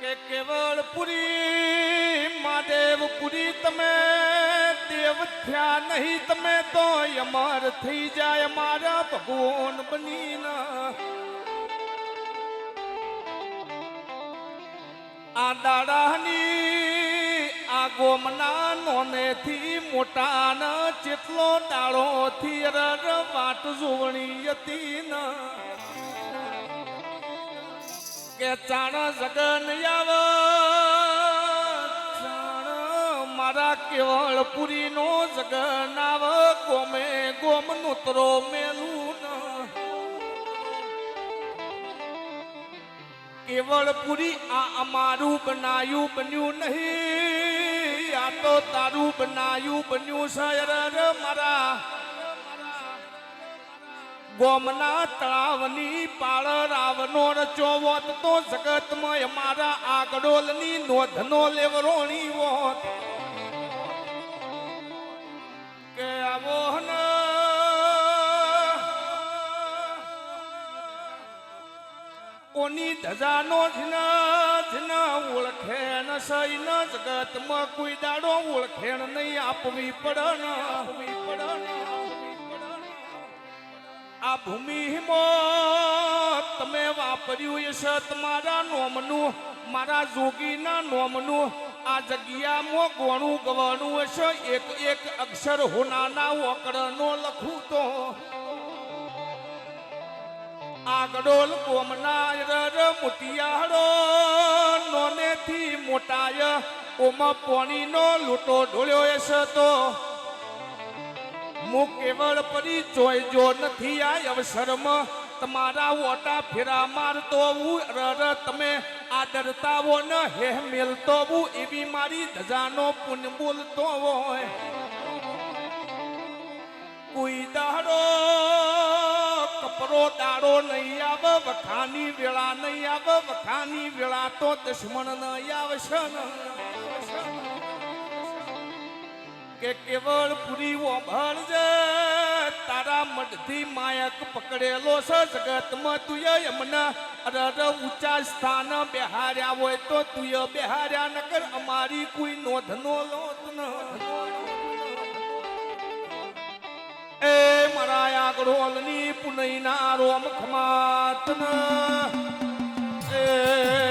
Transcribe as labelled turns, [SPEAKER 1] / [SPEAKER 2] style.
[SPEAKER 1] કે કેવળપુરી મહાદેવપુરી તમે દેવ થયા નહીં તમે તો અમર થઈ જાય મારા ભગવાન બનીને આ દાડાની આ ગોમના નોનેથી મોટા ન ચેટલો દાડો થી વાટ જોવણી હતી ન કે ચાણ જગન આવ મારા કેવળપુરી નો જગન આવ ગોમે ગોમ નૂતરો મેલું ન કેવળપુરી આ અમારું બનાયું બન્યું નહીં આ તો તારું બનાયું બન્યું શહેર મારા ગોમના તળાવની પાળ રાવનો રચો હોત તો જગતમાં અમારા આગડોલની નોંધનો લેવરોણી હોત કે આવો કોની ધજાનો જન ઓળખે ન સઈ ન જગતમાં કોઈ દાડો ઓળખેણ નહીં આપવી પડે આ ભૂમિમાં તમે વાપર્યું છે તમારા નોમનું મારા જોગીના નોમનું આ જગ્યામાં ગોણું ગવાનું હશે એક એક અક્ષર હોનાના ઓકળનો લખું તો આગડોલ ગોમના મોટિયાળો નોનેથી મોટાય ઓમાં પોણીનો લૂંટો ઢોળ્યો હશે તો હું કેવળપુરી જોઈ જો નથી આ અવસરમાં તમારા ઓટા ફેરા મારતો તમે આદરતા હો ન હે મેલતો હું એવી મારી ધજાનો પુન બોલતો હોય કોઈ દાડો કપરો દાડો નહીં આવે વખાની વેળા નહીં આવે વખાની વેળા તો દુશ્મન નહીં આવશે કે કેવળપુરી ઓભળજે તારા મઢથી માયક પકડેલો છે જગતમાં તુંય એમના ઊંચા સ્થાન બેહાર્યા હોય તો તુંય બેહાર્યા નકર અમારી કોઈ નોંધનો લોત ન એ મારા આગળોલની પુનઈના રોમ ખમાત એ